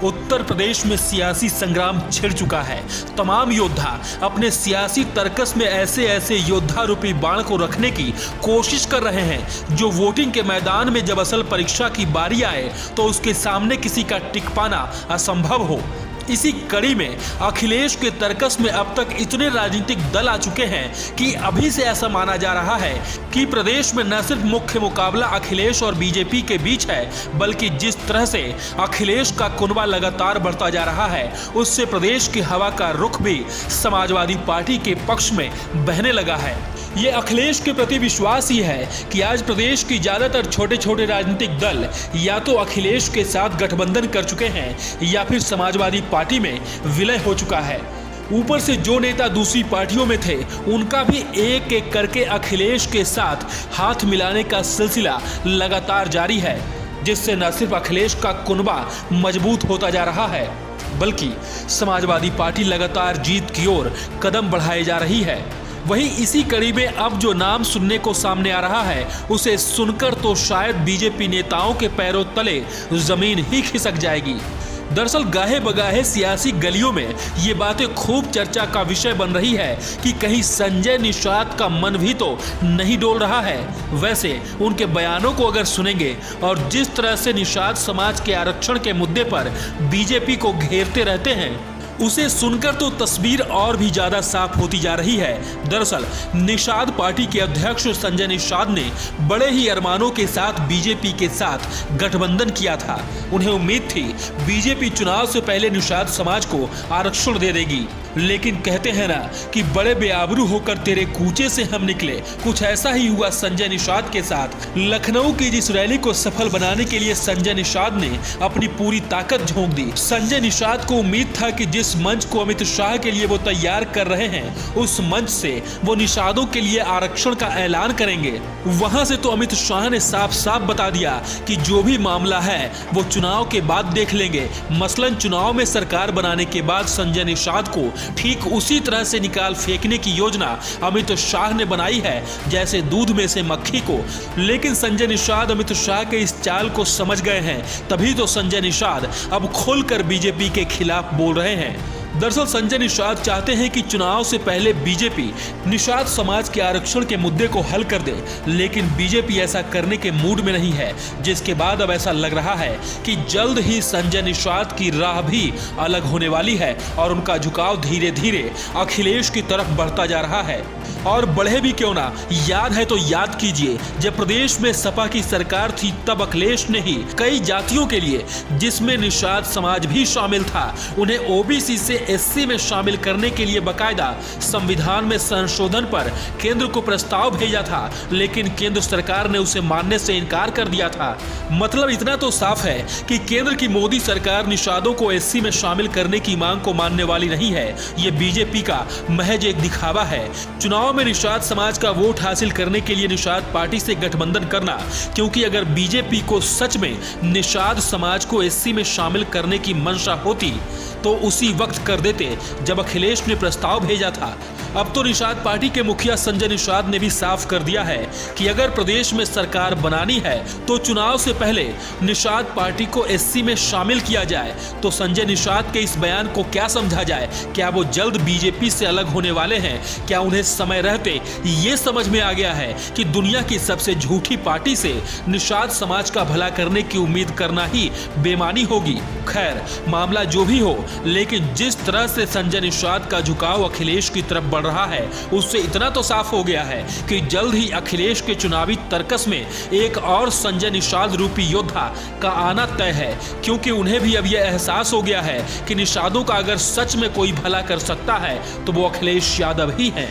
उत्तर प्रदेश में सियासी संग्राम छिड़ चुका है। तमाम योद्धा अपने सियासी तर्कस में ऐसे ऐसे योद्धा रूपी बाण को रखने की कोशिश कर रहे हैं जो वोटिंग के मैदान में जब असल परीक्षा की बारी आए तो उसके सामने किसी का टिक पाना असंभव हो। इसी कड़ी में अखिलेश के तर्कस में अब तक इतने राजनीतिक दल आ चुके हैं कि अभी से ऐसा माना जा रहा है कि प्रदेश में न सिर्फ मुख्य मुकाबला अखिलेश और बीजेपी के बीच है, बल्कि जिस तरह से अखिलेश का कुनबा लगातार बढ़ता जा रहा है उससे प्रदेश की हवा का रुख भी समाजवादी पार्टी के पक्ष में बहने लगा है। ये अखिलेश के प्रति विश्वास ही है कि आज प्रदेश की ज्यादातर छोटे छोटे राजनीतिक दल या तो अखिलेश के साथ गठबंधन कर चुके हैं या फिर समाजवादी पार्टी में विलय हो चुका है। ऊपर से जो नेता दूसरी पार्टियों में थे उनका भी एक एक करके अखिलेश के साथ हाथ मिलाने का सिलसिला लगातार जारी है, जिससे न सिर्फ अखिलेश का कुनबा मजबूत होता जा रहा है बल्कि समाजवादी पार्टी लगातार जीत की ओर कदम बढ़ाए जा रही है। वहीं इसी कड़ी में अब जो नाम सुनने को सामने आ रहा है उसे सुनकर तो शायद बीजेपी नेताओं के पैरों तले जमीन ही खिसक जाएगी। दरअसल गाहे बगाहे सियासी गलियों में ये बातें खूब चर्चा का विषय बन रही है कि कहीं संजय निषाद का मन भी तो नहीं डोल रहा है। वैसे उनके बयानों को अगर सुनेंगे और जिस तरह से निषाद समाज के आरक्षण के मुद्दे पर बीजेपी को घेरते रहते हैं उसे सुनकर तो तस्वीर और भी ज्यादा साफ होती जा रही है। दरअसल निषाद पार्टी के अध्यक्ष संजय निषाद ने बड़े ही अरमानों के साथ बीजेपी के साथ गठबंधन किया था। उन्हें उम्मीद थी बीजेपी चुनाव से पहले निषाद समाज को आरक्षण दे देगी, लेकिन कहते हैं ना कि बड़े बेआबरू होकर तेरे कूचे से हम निकले। कुछ ऐसा ही हुआ संजय निषाद के साथ। लखनऊ की जिस रैली को सफल बनाने के लिए संजय निषाद ने अपनी पूरी ताकत झोंक दी। संजय निषाद को उम्मीद था कि जिस मंच को अमित शाह के लिए वो तैयार कर रहे हैं उस मंच से वो निषादों के लिए आरक्षण का ऐलान करेंगे। वहां से तो अमित शाह ने साफ साफ बता दिया कि जो भी मामला है वो चुनाव के बाद देख लेंगे। मसलन चुनाव में सरकार बनाने के बाद संजय निषाद को ठीक उसी तरह से निकाल फेंकने की योजना अमित शाह ने बनाई है जैसे दूध में से मक्खी को। लेकिन संजय निषाद अमित शाह के इस चाल को समझ गए हैं, तभी तो संजय निषाद अब खुलकर बीजेपी के खिलाफ बोल रहे हैं। दरअसल संजय निषाद चाहते हैं कि चुनाव से पहले बीजेपी निषाद समाज के आरक्षण के मुद्दे को हल कर दे, लेकिन बीजेपी ऐसा करने के मूड में नहीं है, जिसके बाद अब ऐसा लग रहा है कि जल्द ही संजय निषाद की राह भी अलग होने वाली है और उनका झुकाव धीरे धीरे अखिलेश की तरफ बढ़ता जा रहा है। और बढ़े भी क्यों ना, याद है तो याद कीजिए, जब प्रदेश में सपा की सरकार थी तब अखिलेश ने ही कई जातियों के लिए, जिसमें निषाद समाज भी शामिल था, उन्हें ओबीसी से एससी में शामिल करने के लिए बकायदा संविधान में संशोधन पर केंद्र को प्रस्ताव भेजा था, लेकिन केंद्र सरकार ने उसे मानने से इनकार कर दिया था। मतलब इतना तो साफ है कि केंद्र की मोदी सरकार निषादों को एससी में शामिल करने की मांग को मानने वाली नहीं है। ये बीजेपी का महज एक दिखावा है। चुनाव में निषाद समाज का वोट हासिल करने के लिए निषाद पार्टी से गठबंधन करना, क्योंकि अगर बीजेपी को सच में निषाद समाज को एससी में शामिल करने की मंशा होती तो उसी वक्त कर देते जब अखिलेश ने प्रस्ताव भेजा था। अब तो निषाद पार्टी के मुखिया संजय निषाद ने भी साफ कर दिया है कि अगर प्रदेश में सरकार बनानी है तो चुनाव से पहले निषाद पार्टी को एससी में शामिल किया जाए। तो संजय निषाद के इस बयान को क्या समझा जाए? क्या वो जल्द बीजेपी से अलग होने वाले हैं? क्या उन्हें समय रहते ये समझ में आ गया है कि दुनिया की सबसे झूठी पार्टी से निषाद समाज का भला करने की उम्मीद करना ही बेमानी होगी? खैर, मामला जो भी हो, लेकिन जिस तरह से संजय निषाद का झुकाव अखिलेश की तरफ बढ़ रहा है उससे इतना तो साफ हो गया है कि जल्द ही अखिलेश के चुनावी तर्कस में एक और संजय निषाद रूपी योद्धा का आना तय है, क्योंकि उन्हें भी अब यह एहसास हो गया है कि निषादों का अगर सच में कोई भला कर सकता है तो वो अखिलेश यादव ही है।